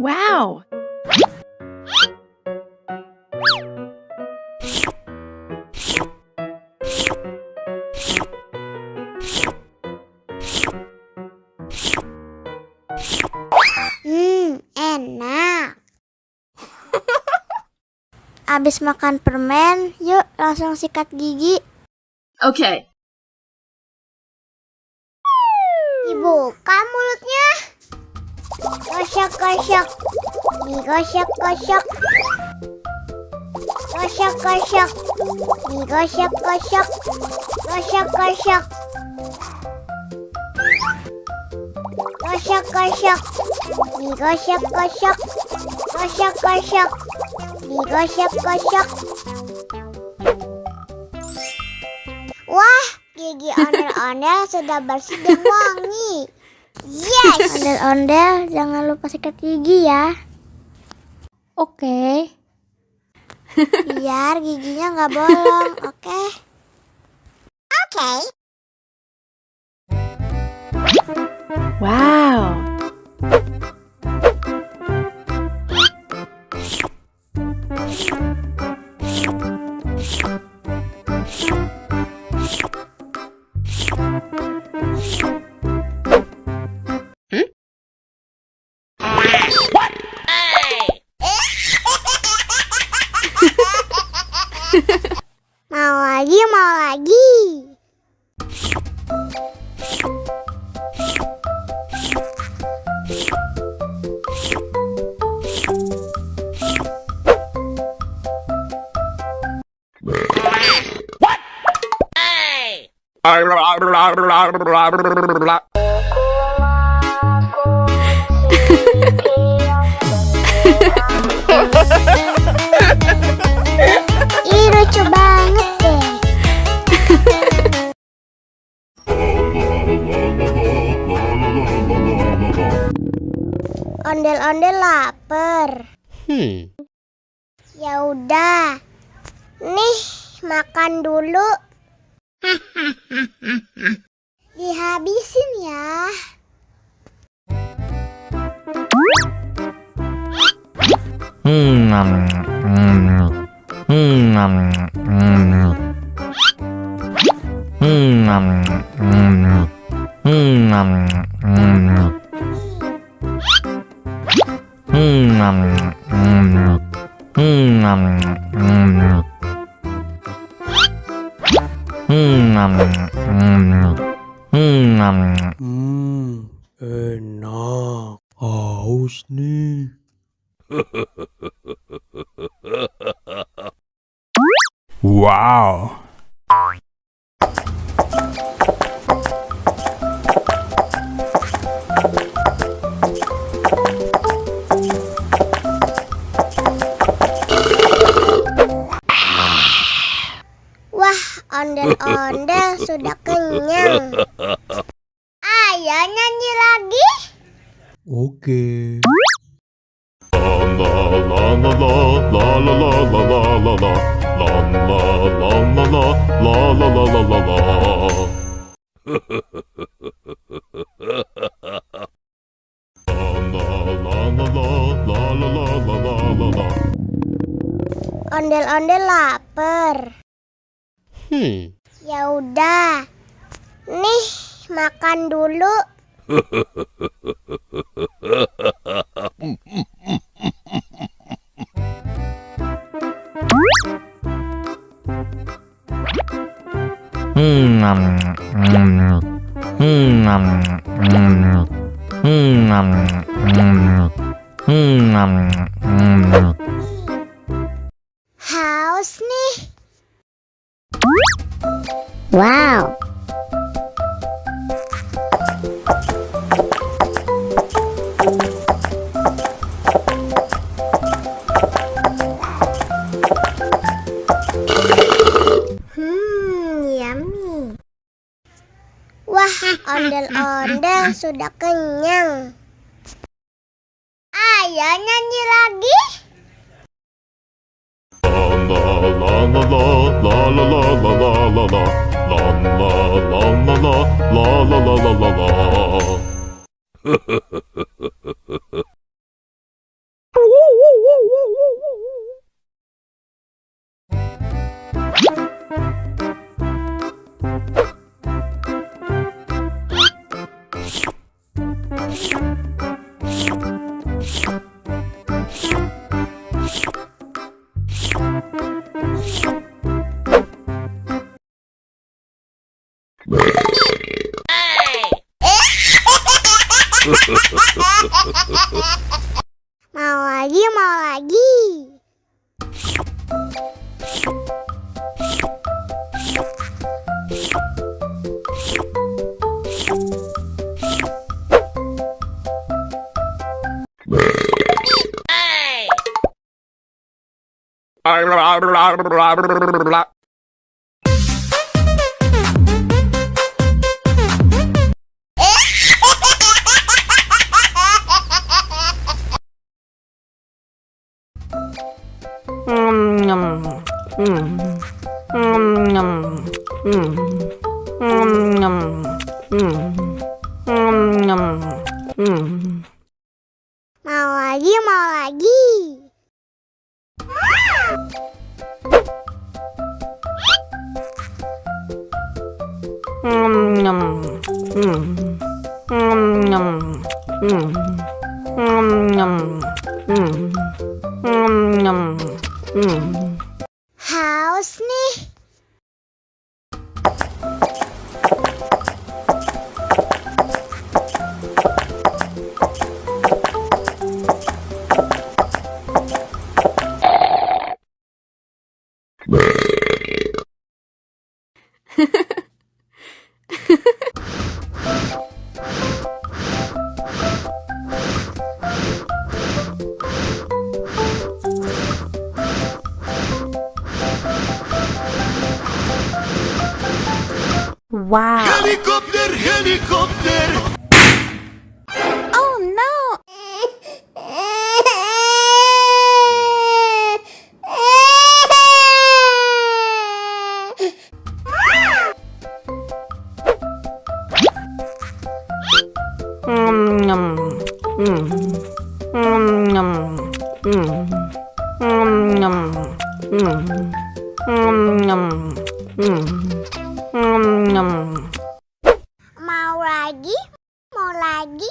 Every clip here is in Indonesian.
Wow! Enak. Abis makan permen, yuk langsung sikat gigi. Okay. Dibuka mulutnya. Gosok-gosok. Digosok-gosok. Gosok-gosok. Digosok-gosok. Gosok-gosok. Gosok-gosok. Digosok-gosok. Gosok-gosok. Digosok-gosok. Wah, gigi ondel-ondel sudah bersih dan wangi. Yes! Ondel-ondel, jangan lupa sikat gigi ya. Oke. Biar giginya nggak bolong, oke? Oke. Wow! Mau lagi, mau lagi. Ih, lucu banget deh. Ondel-ondel lapar. Ya udah. Nih, makan dulu. Dihabisin ya. Enak. Haus nih. Wow. Wah, ondel-ondel sudah kenyang. Ayo nyanyi lagi. Oke. Ondel-ondel lapar. Ya udah. Nih, makan dulu. Haus nih. Wow. Yummy. Wah, ondel-ondel sudah kenyang. Ayo nyanyi lagi. Mau lagi, mau lagi. Mau lagi, mau lagi. Haus nih. Wow. Helikopter, helikopter. Oh no. Mau lagi, mau lagi.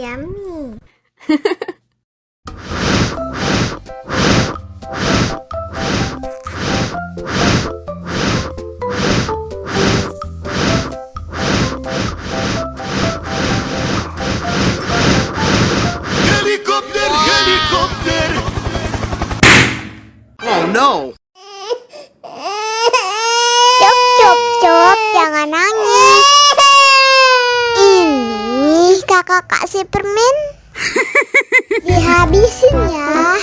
Yummy. Helikopter, helikopter. Oh no. Cuk, cuk, cuk, jangan nangis. Ini kakak kasih permen. Dihabisin ya.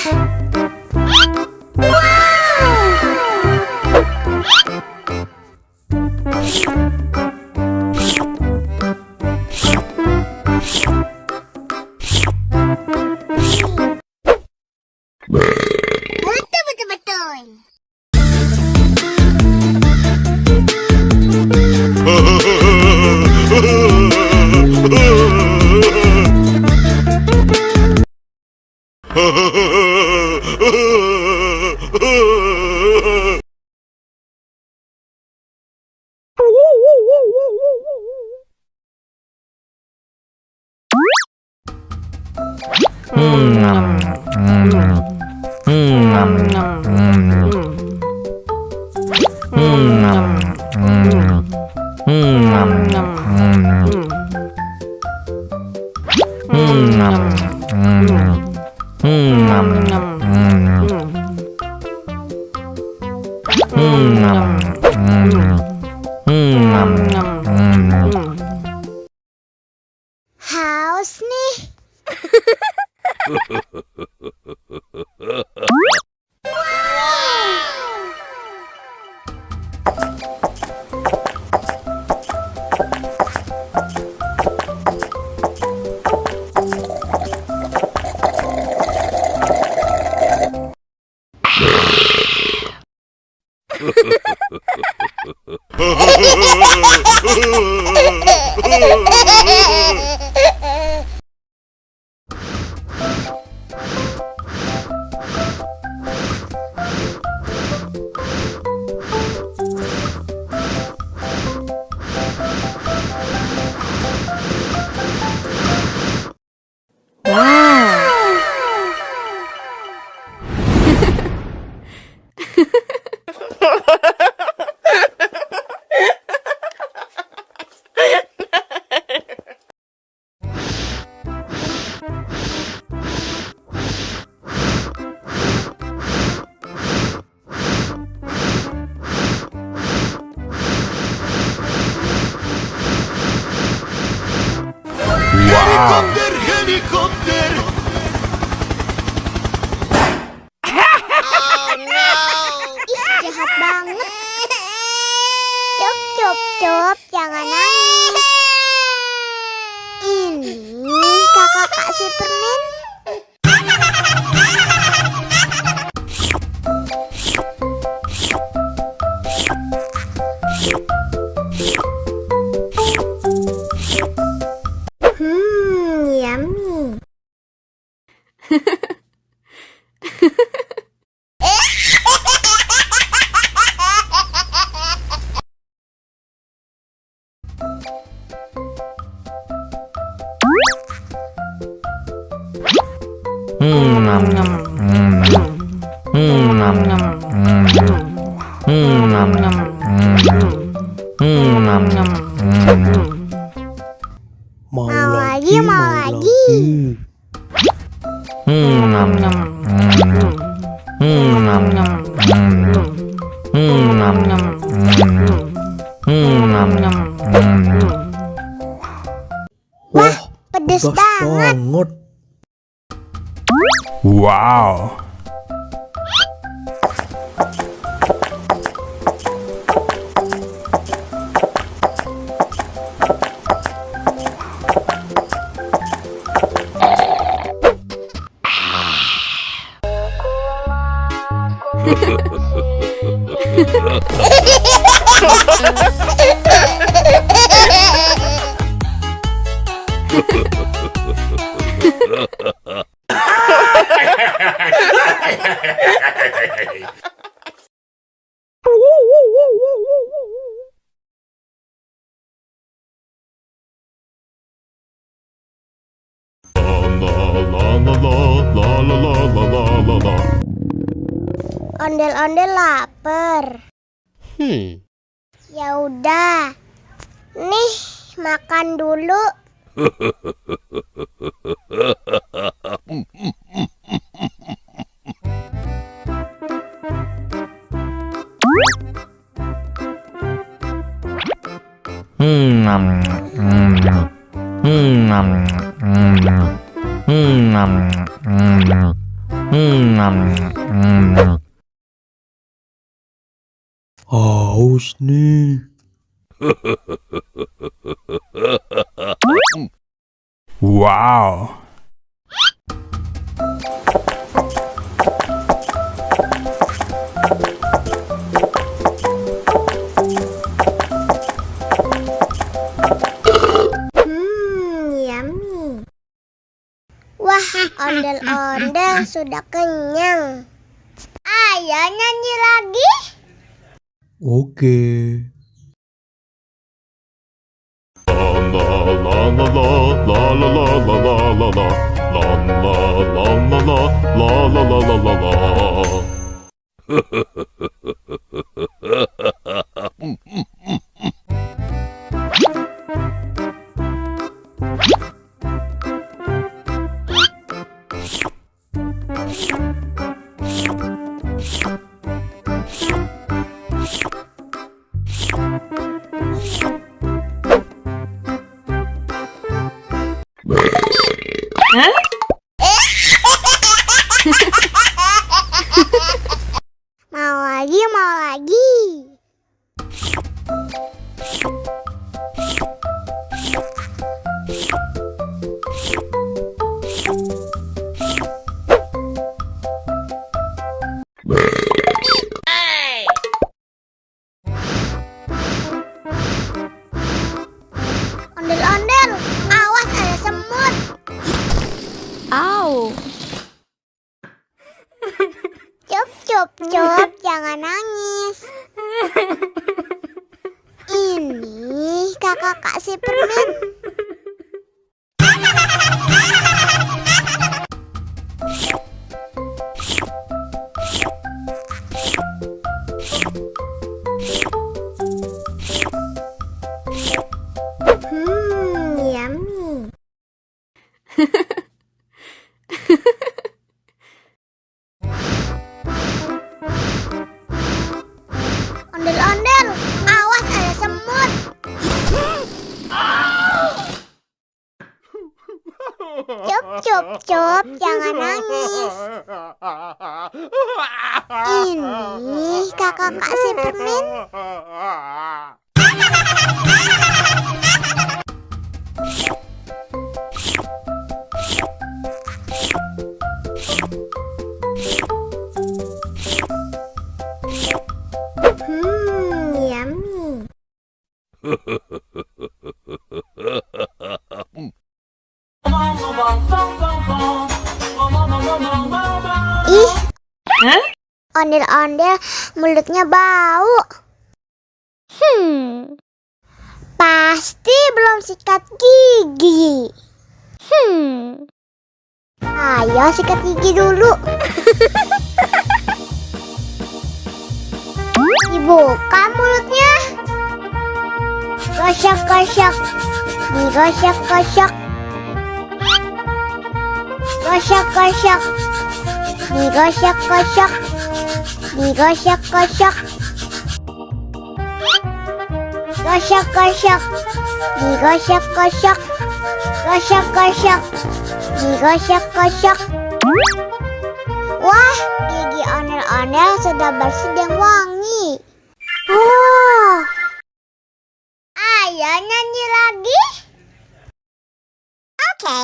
Betul, betul, betul. Haus nih. Helikopter, helikopter. Ih, jahat banget. Cup, jangan nangis. Ini kakak kasih permen. Yummy. Mau lagi. Wah, pedes banget. Wow. Ondel-ondel lapar. Ya udah. Nih, makan dulu. Haus nih. Wow. Yummy. Wah, ondel-ondel sudah kenyang. Ayo nyanyi lagi. Oke. Mau lagi. Ondel-ondel, awas ada semut. Au. Cup, jangan nangis. Ini kakak kasih permen. Yummy. Ondel-ondel, awas ada semut. Cup, cup, cup, jangan nangis. Ini kakak kasih permen. Yummy. Ih, ondel-ondel mulutnya bau. Pasti belum sikat gigi. Ayo sikat gigi dulu. Dibuka mulutnya. Gosok-gosok. Digosok-gosok. Gosok-gosok. Digosok-gosok. Digosok-gosok. Gosok-gosok. Digosok-gosok. Gosok-gosok. Digosok-gosok. Wah, gigi ondel-ondel sudah bersih dan wangi. Oh. Ayo nyanyi lagi. Oke.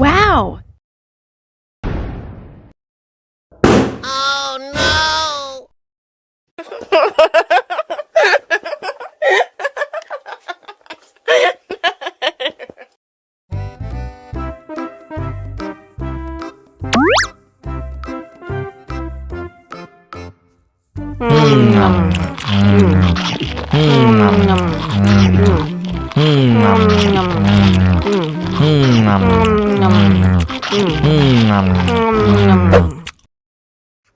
Wow! Oh no!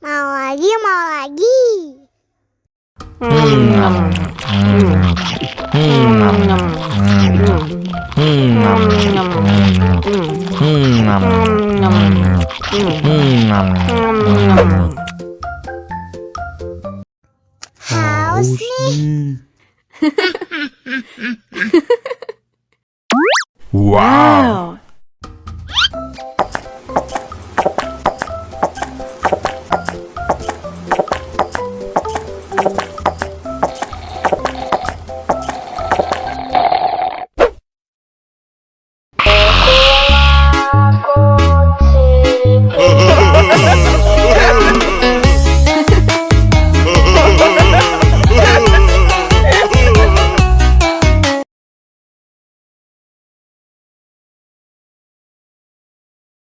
Mau lagi, mau lagi. Haus nih. Wow.